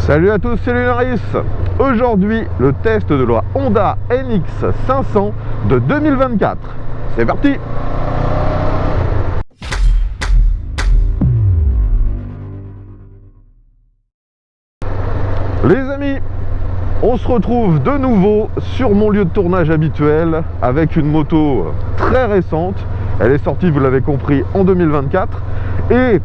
Salut à tous, c'est Lunaris. Aujourd'hui, le test de la Honda NX 500 de 2024. C'est parti. Les amis, on se retrouve de nouveau sur mon lieu de tournage habituel avec une moto très récente. Elle est sortie, vous l'avez compris, en 2024 et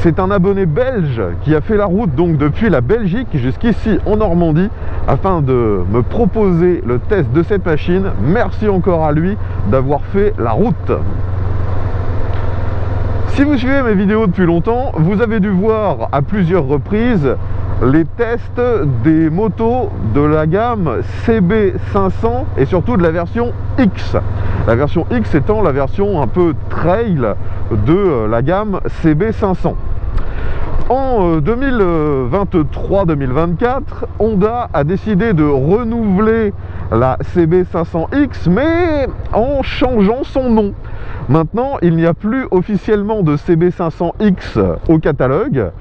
c'est un abonné belge qui a fait la route donc depuis la Belgique jusqu'ici en Normandie afin de me proposer le test de cette machine. Merci encore à lui d'avoir fait la route. Si vous suivez mes vidéos depuis longtemps, vous avez dû voir à plusieurs reprises les tests des motos de la gamme CB500 et surtout de la version X. La version X étant la version un peu trail de la gamme CB500. En 2023-2024, Honda a décidé de renouveler la CB500X, mais en changeant son nom. Maintenant, il n'y a plus officiellement de CB500X au catalogue.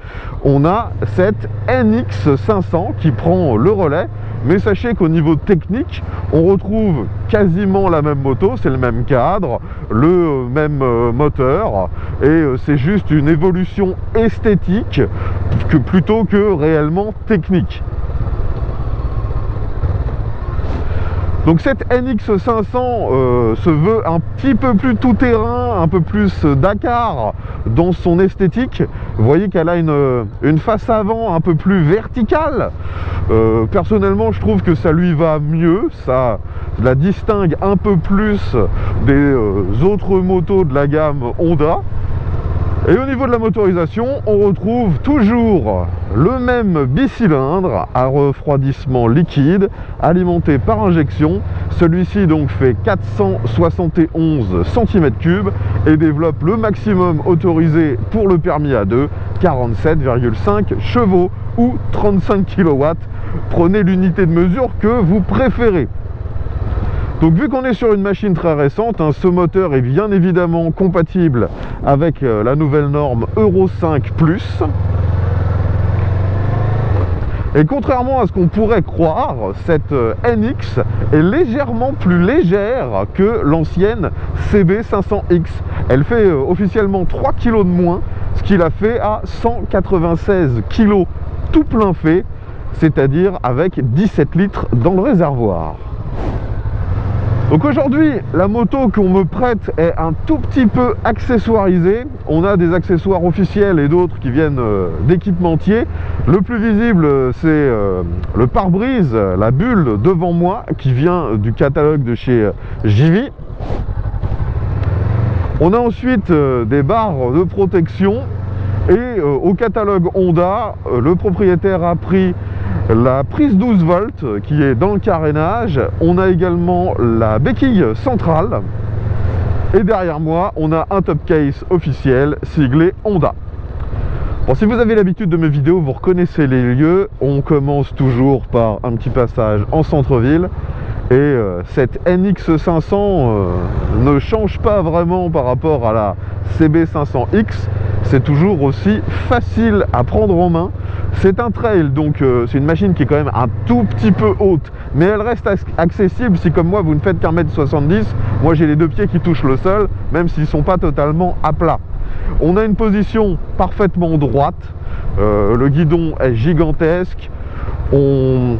On a cette NX500 qui prend le relais. Mais sachez qu'au niveau technique, on retrouve quasiment la même moto, c'est le même cadre, le même moteur, et c'est juste une évolution esthétique plutôt que réellement technique. Donc cette NX500 se veut un petit peu plus tout-terrain, un peu plus Dakar dans son esthétique. Vous voyez qu'elle a une face avant un peu plus verticale. Personnellement, je trouve que ça lui va mieux, ça la distingue un peu plus des autres motos de la gamme Honda. Et au niveau de la motorisation, on retrouve toujours le même bicylindre à refroidissement liquide alimenté par injection. Celui-ci donc fait 471 cm3 et développe le maximum autorisé pour le permis A2, 47,5 chevaux ou 35 kW. Prenez l'unité de mesure que vous préférez. Donc vu qu'on est sur une machine très récente, ce moteur est bien évidemment compatible avec la nouvelle norme Euro 5+. Et contrairement à ce qu'on pourrait croire, cette NX est légèrement plus légère que l'ancienne CB500X. Elle fait officiellement 3 kg de moins, ce qui la fait à 196 kg tout plein fait, c'est-à-dire avec 17 litres dans le réservoir. Donc aujourd'hui, la moto qu'on me prête est un tout petit peu accessoirisée. On a des accessoires officiels et d'autres qui viennent d'équipementiers. Le plus visible, c'est le pare-brise, la bulle devant moi, qui vient du catalogue de chez JV. On a ensuite des barres de protection. Et au catalogue Honda, le propriétaire a pris la prise 12 volts qui est dans le carénage. On a également la béquille centrale. Et derrière moi, on a un top case officiel siglé Honda. Bon, si vous avez l'habitude de mes vidéos, vous reconnaissez les lieux. On commence toujours par un petit passage en centre-ville. Et cette NX500 ne change pas vraiment par rapport à la CB500X. C'est toujours aussi facile à prendre en main. C'est un trail, donc c'est une machine qui est quand même un tout petit peu haute, mais elle reste accessible si comme moi vous ne faites qu'un mètre 70. Moi j'ai les deux pieds qui touchent le sol, même s'ils ne sont pas totalement à plat. On a une position parfaitement droite, le guidon est gigantesque, on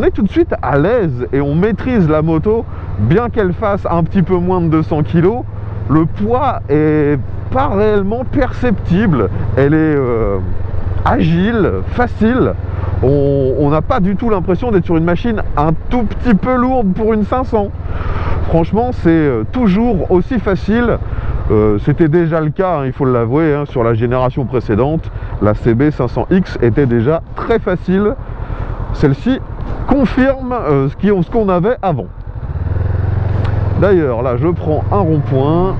est tout de suite à l'aise et on maîtrise la moto, bien qu'elle fasse un petit peu moins de 200 kg. Le poids est pas réellement perceptible, elle est agile, facile. On n'a pas du tout l'impression d'être sur une machine un tout petit peu lourde pour une 500. Franchement, c'est toujours aussi facile. C'était déjà le cas, il faut l'avouer, sur la génération précédente. La CB500X était déjà très facile. Celle-ci confirme ce qu'on avait avant. D'ailleurs, là, je prends un rond-point.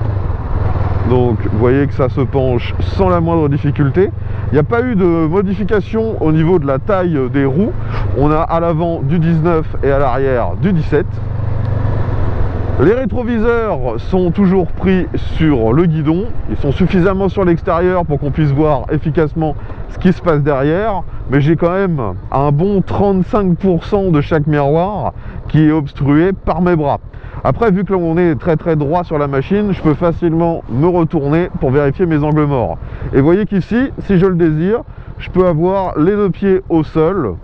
Donc, vous voyez que ça se penche sans la moindre difficulté. Il n'y a pas eu de modification au niveau de la taille des roues. On a à l'avant du 19 et à l'arrière du 17. Les rétroviseurs sont toujours pris sur le guidon. Ils sont suffisamment sur l'extérieur pour qu'on puisse voir efficacement ce qui se passe derrière, mais j'ai quand même un bon 35% de chaque miroir qui est obstrué par mes bras. Après, vu que l'on est très droit sur la machine, je peux facilement me retourner pour vérifier mes angles morts. Et vous voyez qu'ici, si je le désire, je peux avoir les deux pieds au sol.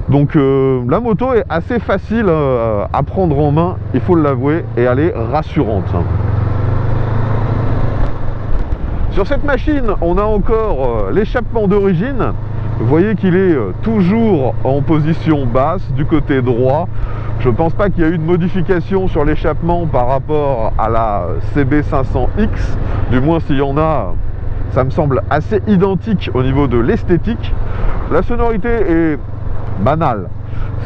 Donc la moto est assez facile à prendre en main, il faut l'avouer, et elle est rassurante. Sur cette machine, on a encore l'échappement d'origine. Vous voyez qu'il est toujours en position basse du côté droit. Je ne pense pas qu'il y a eu de modification sur l'échappement par rapport à la CB500X. Du moins, s'il y en a, ça me semble assez identique au niveau de l'esthétique. La sonorité est banale.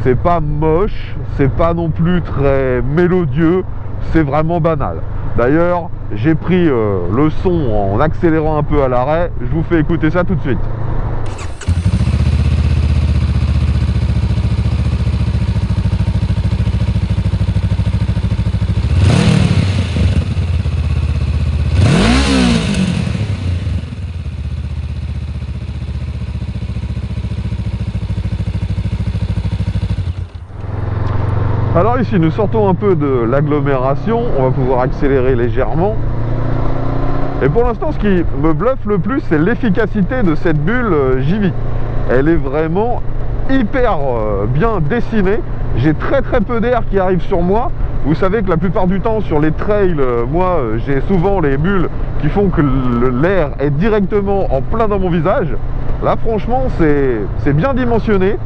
C'est pas moche, c'est pas non plus très mélodieux, c'est vraiment banal. D'ailleurs, j'ai pris le son en accélérant un peu à l'arrêt. Je vous fais écouter ça tout de suite. Alors ici, nous sortons un peu de l'agglomération, on va pouvoir accélérer légèrement. Et pour l'instant, ce qui me bluffe le plus, c'est l'efficacité de cette bulle JV. Elle est vraiment hyper bien dessinée. J'ai très peu d'air qui arrive sur moi. Vous savez que la plupart du temps, sur les trails, moi, j'ai souvent les bulles qui font que l'air est directement en plein dans mon visage. Là, franchement, c'est bien dimensionné.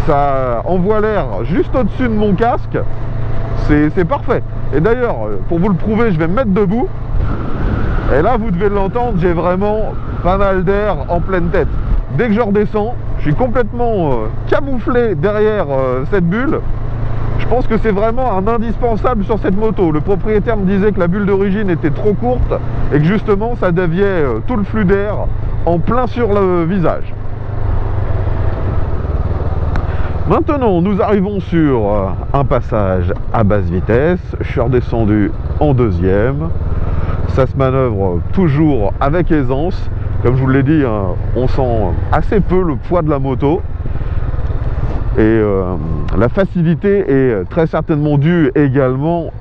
Ça envoie l'air juste au-dessus de mon casque. C'est parfait. Et d'ailleurs, pour vous le prouver, je vais me mettre debout. Et là, vous devez l'entendre, j'ai vraiment pas mal d'air en pleine tête. Dès que je redescends, je suis complètement camouflé derrière cette bulle. Je pense que c'est vraiment un indispensable sur cette moto. Le propriétaire me disait que la bulle d'origine était trop courte et que justement, ça déviait tout le flux d'air en plein sur le visage. Maintenant, nous arrivons sur un passage à basse vitesse. Je suis redescendu en deuxième. Ça se manœuvre toujours avec aisance. Comme je vous l'ai dit, on sent assez peu le poids de la moto. Et la facilité est très certainement due également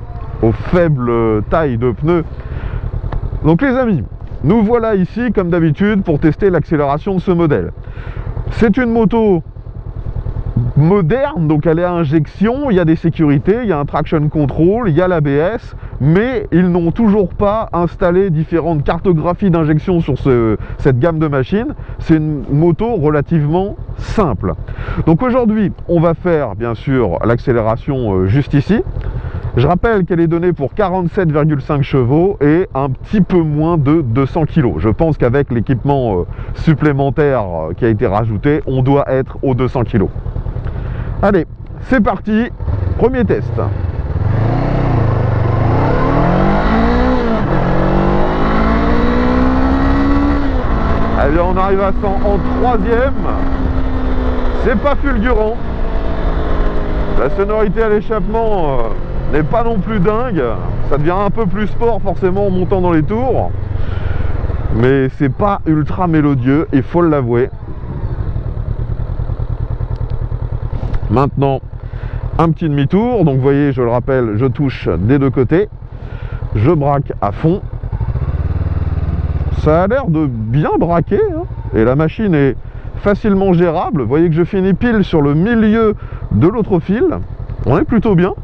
aux faibles tailles de pneus. Donc les amis, nous voilà ici comme d'habitude pour tester l'accélération de ce modèle. C'est une moto moderne, donc elle est à injection, il y a des sécurités, il y a un traction control, il y a l'ABS, mais ils n'ont toujours pas installé différentes cartographies d'injection sur cette gamme de machines. C'est une moto relativement simple. Donc aujourd'hui, on va faire bien sûr l'accélération juste ici. Je rappelle qu'elle est donnée pour 47,5 chevaux et un petit peu moins de 200 kg. Je pense qu'avec l'équipement supplémentaire qui a été rajouté, on doit être aux 200 kg. Allez, c'est parti, premier test. Eh bien, on arrive à 100 en troisième. C'est pas fulgurant. La sonorité à l'échappement n'est pas non plus dingue. Ça devient un peu plus sport forcément en montant dans les tours. Mais c'est pas ultra mélodieux, il faut l'avouer. Maintenant, un petit demi-tour. Donc vous voyez, je le rappelle, je touche des deux côtés. Je braque à fond. Ça a l'air de bien braquer, hein. Et la machine est facilement gérable. Vous voyez que je finis pile sur le milieu de l'autre fil. On est plutôt bien.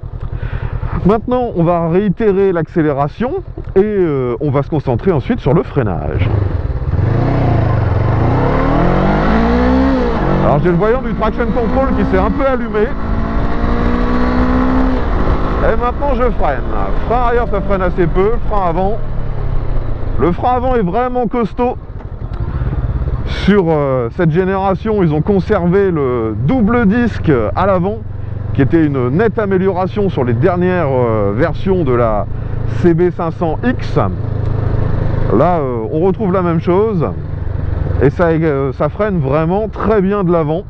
Maintenant, on va réitérer l'accélération et on va se concentrer ensuite sur le freinage. Alors j'ai le voyant du traction control qui s'est un peu allumé. Et maintenant je freine. Frein arrière, ça freine assez peu. Frein avant. Le frein avant est vraiment costaud. Sur cette génération, ils ont conservé le double disque à l'avant, qui était une nette amélioration sur les dernières versions de la CB500X. Là, on retrouve la même chose. Et ça freine vraiment très bien de l'avant.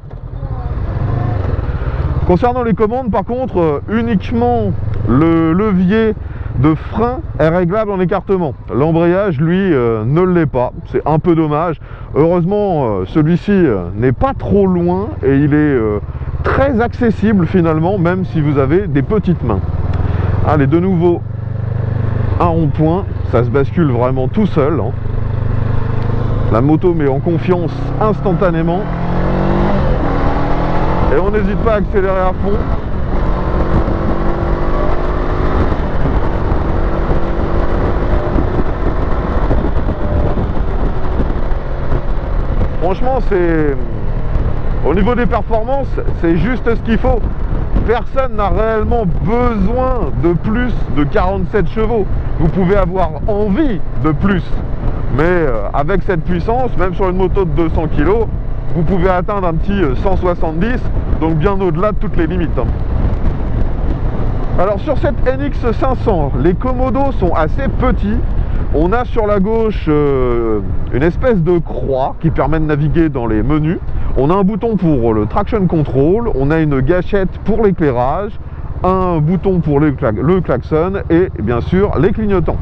Concernant les commandes, par contre, uniquement le levier de frein est réglable en écartement. L'embrayage, lui, ne l'est pas. C'est un peu dommage. Heureusement, celui-ci n'est pas trop loin et il est très accessible finalement, même si vous avez des petites mains. Allez, de nouveau, un rond-point. Ça se bascule vraiment tout seul, hein. La moto met en confiance instantanément. Et on n'hésite pas à accélérer à fond. Franchement, c'est... Au niveau des performances, c'est juste ce qu'il faut. Personne n'a réellement besoin de plus de 47 chevaux. Vous pouvez avoir envie de plus. Mais avec cette puissance, même sur une moto de 200 kg, vous pouvez atteindre un petit 170, donc bien au-delà de toutes les limites. Alors sur cette NX 500, les commodos sont assez petits. On a sur la gauche une espèce de croix qui permet de naviguer dans les menus. On a un bouton pour le traction control, on a une gâchette pour l'éclairage, un bouton pour le klaxon et bien sûr les clignotants.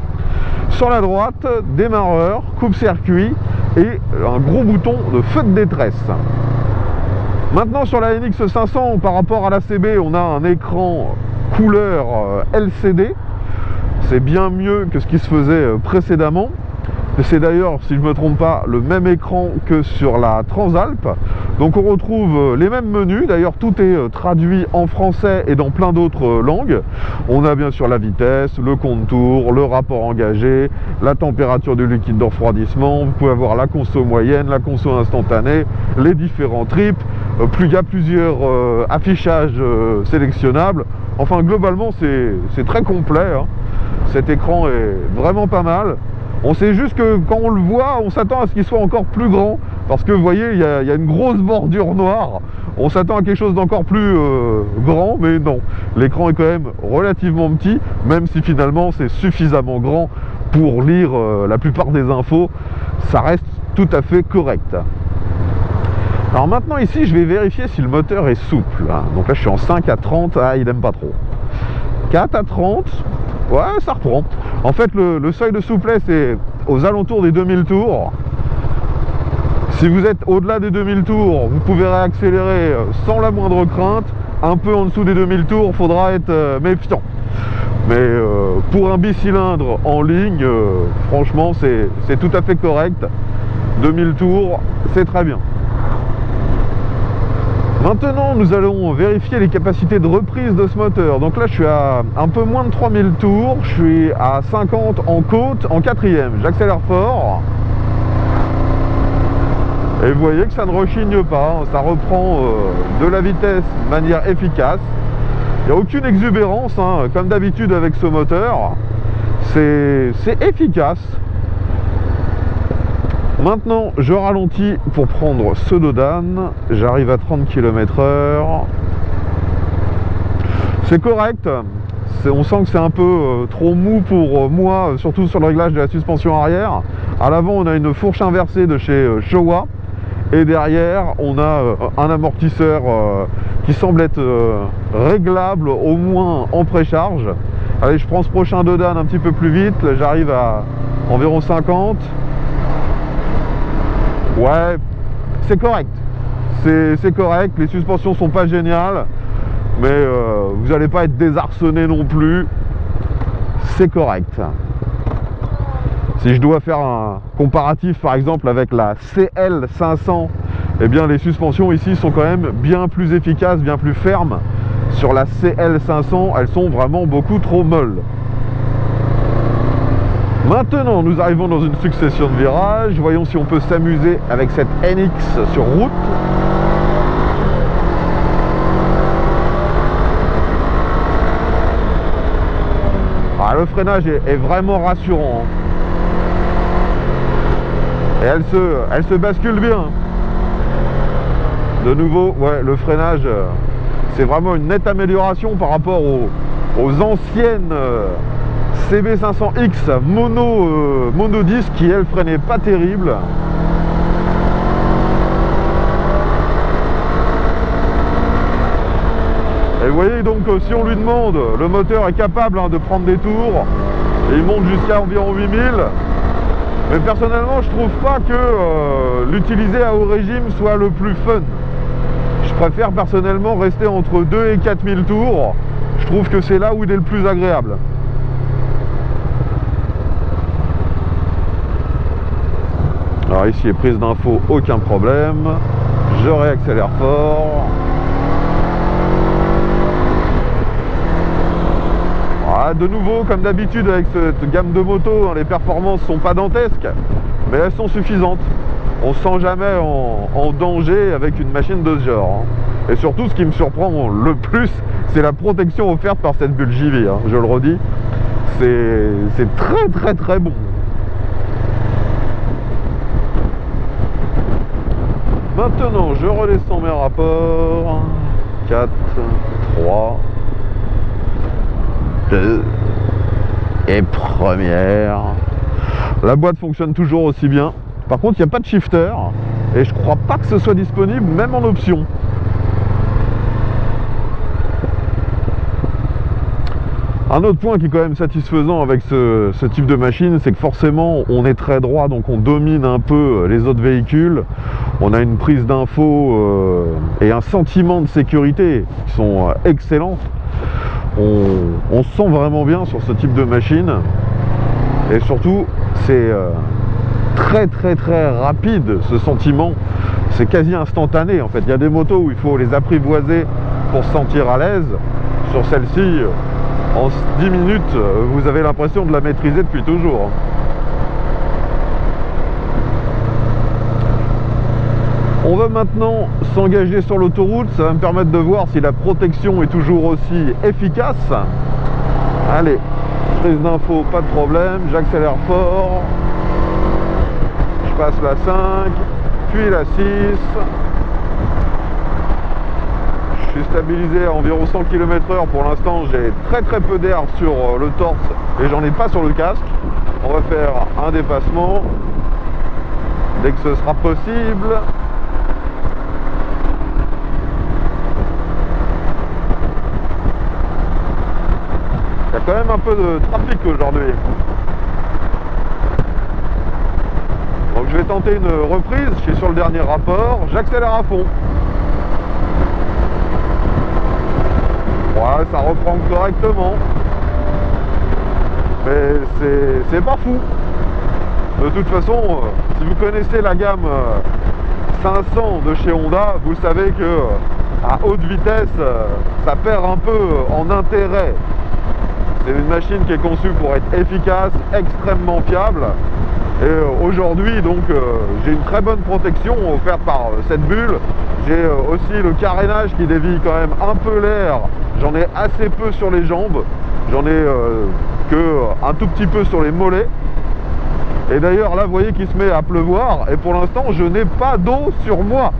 Sur la droite, démarreur, coupe-circuit et un gros bouton de feu de détresse. Maintenant sur la NX 500, par rapport à la CB, on a un écran couleur LCD. C'est bien mieux que ce qui se faisait précédemment. C'est d'ailleurs, si je ne me trompe pas, le même écran que sur la Transalp. Donc on retrouve les mêmes menus. D'ailleurs, tout est traduit en français et dans plein d'autres langues. On a bien sûr la vitesse, le contour, le rapport engagé, la température du liquide de refroidissement. Vous pouvez avoir la conso moyenne, la conso instantanée, les différents trips. Il y a plusieurs affichages sélectionnables. Enfin, globalement, c'est très complet, hein. Cet écran est vraiment pas mal. On sait juste que quand on le voit, on s'attend à ce qu'il soit encore plus grand. Parce que vous voyez, il y a une grosse bordure noire. On s'attend à quelque chose d'encore plus grand, mais non. L'écran est quand même relativement petit, même si finalement c'est suffisamment grand pour lire la plupart des infos. Ça reste tout à fait correct. Alors maintenant ici, je vais vérifier si le moteur est souple. Donc là, je suis en 5 à 30. Ah, il aime pas trop. 4 à 30. Ouais, ça reprend. En fait, le seuil de souplesse est aux alentours des 2000 tours. Si vous êtes au-delà des 2000 tours, vous pouvez réaccélérer sans la moindre crainte. Un peu en dessous des 2000 tours, il faudra être méfiant. Mais pour un bicylindre en ligne, franchement, c'est tout à fait correct. 2000 tours, c'est très bien. Maintenant, nous allons vérifier les capacités de reprise de ce moteur. Donc là, je suis à un peu moins de 3000 tours. Je suis à 50 en côte, en quatrième. J'accélère fort. Et vous voyez que ça ne rechigne pas. Ça reprend de la vitesse de manière efficace. Il n'y a aucune exubérance, hein, comme d'habitude avec ce moteur. C'est efficace. Maintenant, je ralentis pour prendre ce dodan. J'arrive à 30 km/h. C'est correct. On sent que c'est un peu trop mou pour moi, surtout sur le réglage de la suspension arrière. À l'avant, on a une fourche inversée de chez Showa. Et derrière, on a un amortisseur qui semble être réglable, au moins en précharge. Allez, je prends ce prochain dodan un petit peu plus vite. Là, j'arrive à environ 50. Ouais, c'est correct. C'est correct. Les suspensions sont pas géniales, mais vous n'allez pas être désarçonné non plus. C'est correct. Si je dois faire un comparatif par exemple avec la CL500, eh bien les suspensions ici sont quand même bien plus efficaces, bien plus fermes. Sur la CL500, elles sont vraiment beaucoup trop molles. Maintenant, nous arrivons dans une succession de virages. Voyons si on peut s'amuser avec cette NX sur route. Ah, le freinage est vraiment rassurant. Et elle se bascule bien. De nouveau, ouais, le freinage, c'est vraiment une nette amélioration par rapport aux anciennes CB500X mono disque qui elle freinait pas terrible. Et vous voyez donc si on lui demande, le moteur est capable de prendre des tours, et il monte jusqu'à environ 8000. Mais personnellement je trouve pas que l'utiliser à haut régime soit le plus fun. Je préfère personnellement rester entre 2 et 4000 tours. Je trouve que c'est là où il est le plus agréable. Alors ici, prise d'info, aucun problème. Je réaccélère fort. Voilà, de nouveau, comme d'habitude avec cette gamme de motos, les performances sont pas dantesques, mais elles sont suffisantes. On se sent jamais en danger avec une machine de ce genre. Et surtout, ce qui me surprend le plus, c'est la protection offerte par cette bulle JV. Je le redis, c'est très très très bon. Maintenant, je redescends mes rapports. 4, 3, 2 et première. La boîte fonctionne toujours aussi bien. Par contre, il n'y a pas de shifter et je crois pas que ce soit disponible même en option. Un autre point qui est quand même satisfaisant avec ce type de machine, c'est que forcément on est très droit, donc on domine un peu les autres véhicules. On a une prise d'info et un sentiment de sécurité qui sont excellents. On se sent vraiment bien sur ce type de machine. Et surtout, c'est très très très rapide ce sentiment. C'est quasi instantané en fait. Il y a des motos où il faut les apprivoiser pour se sentir à l'aise. Sur celle-ci, en 10 minutes, vous avez l'impression de la maîtriser depuis toujours. On va maintenant s'engager sur l'autoroute. Ça va me permettre de voir si la protection est toujours aussi efficace. Allez, prise d'info, pas de problème. J'accélère fort. Je passe la 5, puis la 6. Je suis stabilisé à environ 100 km/h. Pour l'instant, j'ai très très peu d'air sur le torse et j'en ai pas sur le casque. On va faire un dépassement dès que ce sera possible. Il y a quand même un peu de trafic aujourd'hui. Donc je vais tenter une reprise. Je suis sur le dernier rapport. J'accélère à fond. Ouais, ça reprend correctement. Mais c'est pas fou. De toute façon, si vous connaissez la gamme 500 de chez Honda, vous savez que à haute vitesse, ça perd un peu en intérêt. C'est une machine qui est conçue pour être efficace, extrêmement fiable. Et aujourd'hui, donc, j'ai une très bonne protection offerte par cette bulle. J'ai aussi le carénage qui dévie quand même un peu l'air. J'en ai assez peu sur les jambes. J'en ai que un tout petit peu sur les mollets. Et d'ailleurs, là, vous voyez qu'il se met à pleuvoir. Et pour l'instant, je n'ai pas d'eau sur moi.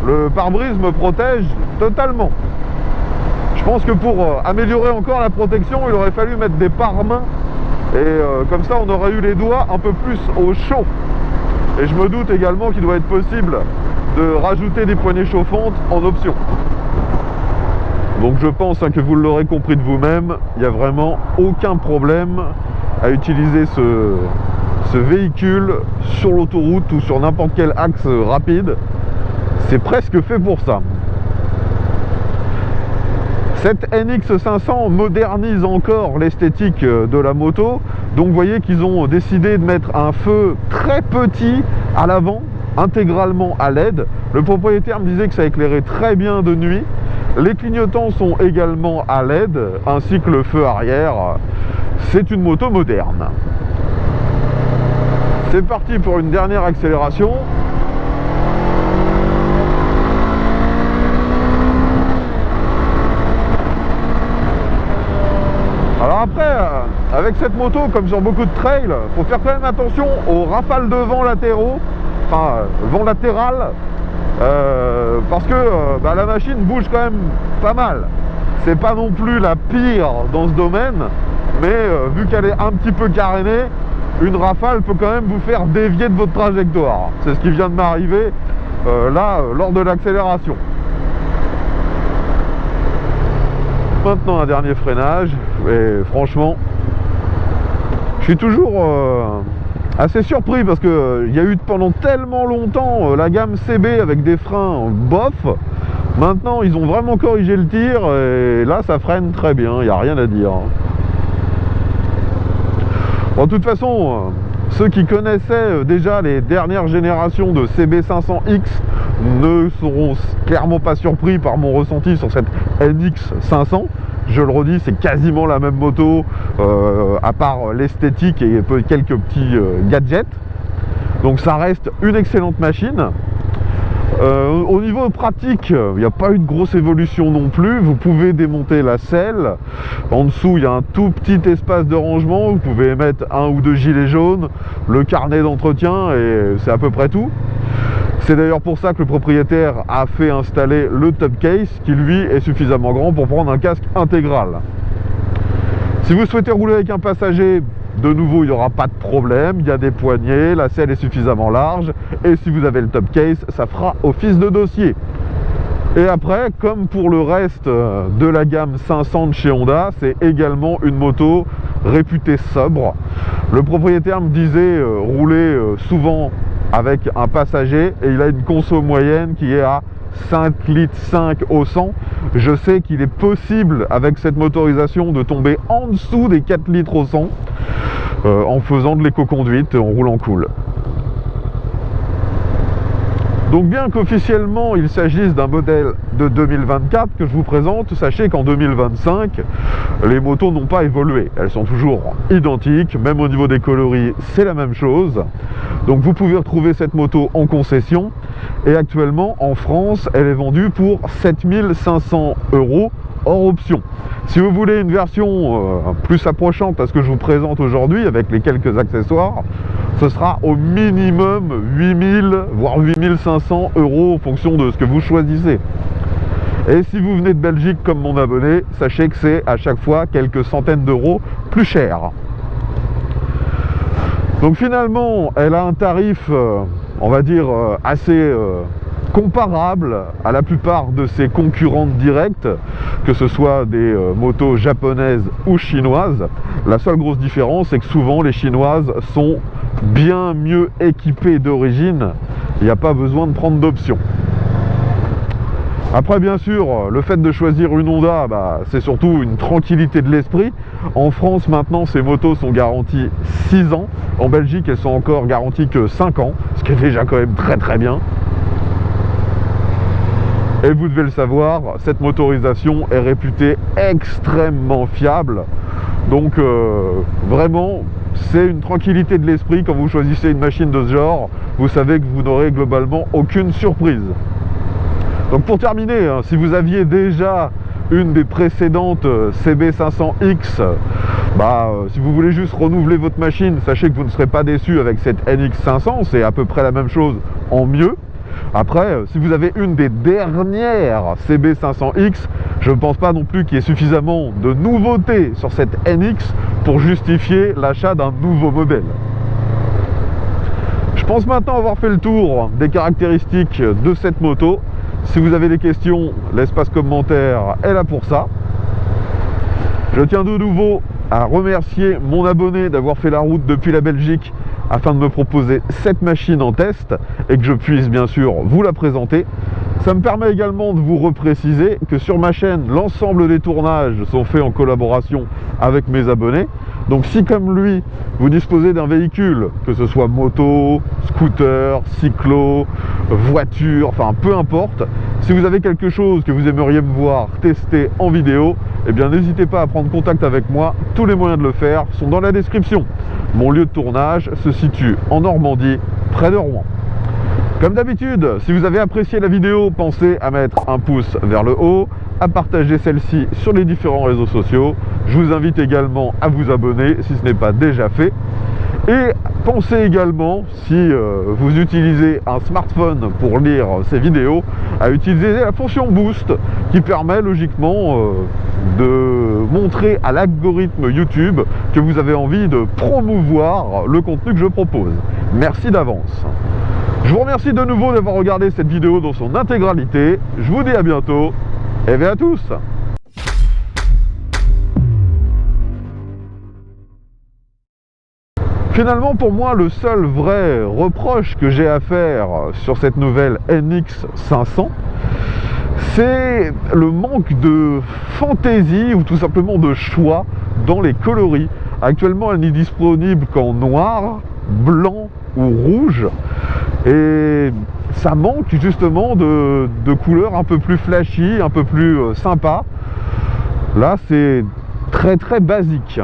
Le pare-brise me protège totalement. Je pense que pour améliorer encore la protection, il aurait fallu mettre des pare-mains. Et comme ça, on aurait eu les doigts un peu plus au chaud. Et je me doute également qu'il doit être possible de rajouter des poignées chauffantes en option. Donc je pense que vous l'aurez compris de vous-même, il n'y a vraiment aucun problème à utiliser ce véhicule sur l'autoroute ou sur n'importe quel axe rapide. C'est presque fait pour ça. Cette NX500 modernise encore l'esthétique de la moto. Donc vous voyez qu'ils ont décidé de mettre un feu très petit à l'avant, intégralement à LED. Le propriétaire me disait que ça éclairait très bien de nuit. Les clignotants sont également à LED, ainsi que le feu arrière. C'est une moto moderne. C'est parti pour une dernière accélération. Alors après, avec cette moto, comme sur beaucoup de trails, il faut faire quand même attention aux rafales de vent latéraux, enfin vent latéral, parce que la machine bouge quand même pas mal. C'est pas non plus la pire dans ce domaine, mais vu qu'elle est un petit peu carénée, une rafale peut quand même vous faire dévier de votre trajectoire. C'est ce qui vient de m'arriver là lors de l'accélération. maintenant un dernier freinage et franchement je suis toujours assez surpris parce que il y a eu pendant tellement longtemps la gamme CB avec des freins bof. Maintenant ils ont vraiment corrigé le tir et là ça freine très bien, il n'y a rien à dire. Bon, de toute façon, ceux qui connaissaient déjà les dernières générations de CB500X ne seront clairement pas surpris par mon ressenti sur cette NX500. Je le redis, c'est quasiment la même moto, à part l'esthétique et quelques petits gadgets. Donc ça reste une excellente machine. Au niveau pratique, il n'y a pas eu de grosse évolution non plus. Vous pouvez démonter la selle. En dessous, il y a un tout petit espace de rangement. Vous pouvez mettre 1 ou 2 gilets jaunes, le carnet d'entretien et c'est à peu près tout. C'est d'ailleurs pour ça que le propriétaire a fait installer le top case qui lui est suffisamment grand pour prendre un casque intégral. Si vous souhaitez rouler avec un passager, de nouveau, il n'y aura pas de problème, il y a des poignées, la selle est suffisamment large et si vous avez le top case, ça fera office de dossier. Et après, comme pour le reste de la gamme 500 de chez Honda, c'est également une moto réputée sobre. Le propriétaire me disait rouler souvent avec un passager et il a une conso moyenne qui est à 5,5 litres au 100. Je sais qu'il est possible avec cette motorisation de tomber en dessous des 4 litres au 100 en faisant de l'éco-conduite, en roulant cool. Donc bien qu'officiellement il s'agisse d'un modèle de 2024 que je vous présente, sachez qu'en 2025 les motos n'ont pas évolué, elles sont toujours identiques, même au niveau des coloris c'est la même chose. Donc vous pouvez retrouver cette moto en concession et actuellement en France elle est vendue pour 7 500 € hors option. Si vous voulez une version plus approchante à ce que je vous présente aujourd'hui avec les quelques accessoires, ce sera au minimum 8000 voire 8500 € en fonction de ce que vous choisissez. Et si vous venez de Belgique comme mon abonné, sachez que c'est à chaque fois quelques centaines d'euros plus cher. Donc finalement, elle a un tarif, on va dire, assez comparable à la plupart de ses concurrentes directes, que ce soit des motos japonaises ou chinoises. La seule grosse différence, c'est que souvent les chinoises sont bien mieux équipées d'origine. Il n'y a pas besoin de prendre d'options. Après, bien sûr, le fait de choisir une Honda, c'est surtout une tranquillité de l'esprit. En France, maintenant, ces motos sont garanties 6 ans. En Belgique, elles sont encore garanties que 5 ans, ce qui est déjà quand même très très bien. Et vous devez le savoir, cette motorisation est réputée extrêmement fiable. Donc, vraiment, c'est une tranquillité de l'esprit quand vous choisissez une machine de ce genre. Vous savez que vous n'aurez globalement aucune surprise. Donc pour terminer, si vous aviez déjà une des précédentes CB500X, si vous voulez juste renouveler votre machine, sachez que vous ne serez pas déçu avec cette NX500, c'est à peu près la même chose en mieux. Après, si vous avez une des dernières CB500X, je ne pense pas non plus qu'il y ait suffisamment de nouveautés sur cette NX pour justifier l'achat d'un nouveau modèle. Je pense maintenant avoir fait le tour des caractéristiques de cette moto. Si vous avez des questions, l'espace commentaire est là pour ça. Je tiens de nouveau à remercier mon abonné d'avoir fait la route depuis la Belgique afin de me proposer cette machine en test et que je puisse bien sûr vous la présenter. Ça me permet également de vous repréciser que sur ma chaîne, l'ensemble des tournages sont faits en collaboration avec mes abonnés. Donc si comme lui, vous disposez d'un véhicule, que ce soit moto, scooter, cyclo, voiture, enfin peu importe, si vous avez quelque chose que vous aimeriez me voir tester en vidéo, eh bien n'hésitez pas à prendre contact avec moi, tous les moyens de le faire sont dans la description. Mon lieu de tournage se situe en Normandie, près de Rouen. Comme d'habitude, si vous avez apprécié la vidéo, pensez à mettre un pouce vers le haut, à partager celle-ci sur les différents réseaux sociaux. Je vous invite également à vous abonner si ce n'est pas déjà fait. Et pensez également, si vous utilisez un smartphone pour lire ces vidéos, à utiliser la fonction Boost qui permet logiquement de montrer à l'algorithme YouTube que vous avez envie de promouvoir le contenu que je propose. Merci d'avance. Je vous remercie de nouveau d'avoir regardé cette vidéo dans son intégralité. Je vous dis à bientôt et bien à tous. Finalement, pour moi, le seul vrai reproche que j'ai à faire sur cette nouvelle NX500, c'est le manque de fantaisie ou tout simplement de choix dans les coloris. Actuellement, elle n'est disponible qu'en noir, blanc ou rouge, et ça manque justement de couleurs un peu plus flashy, un peu plus sympa. Là, c'est très basique.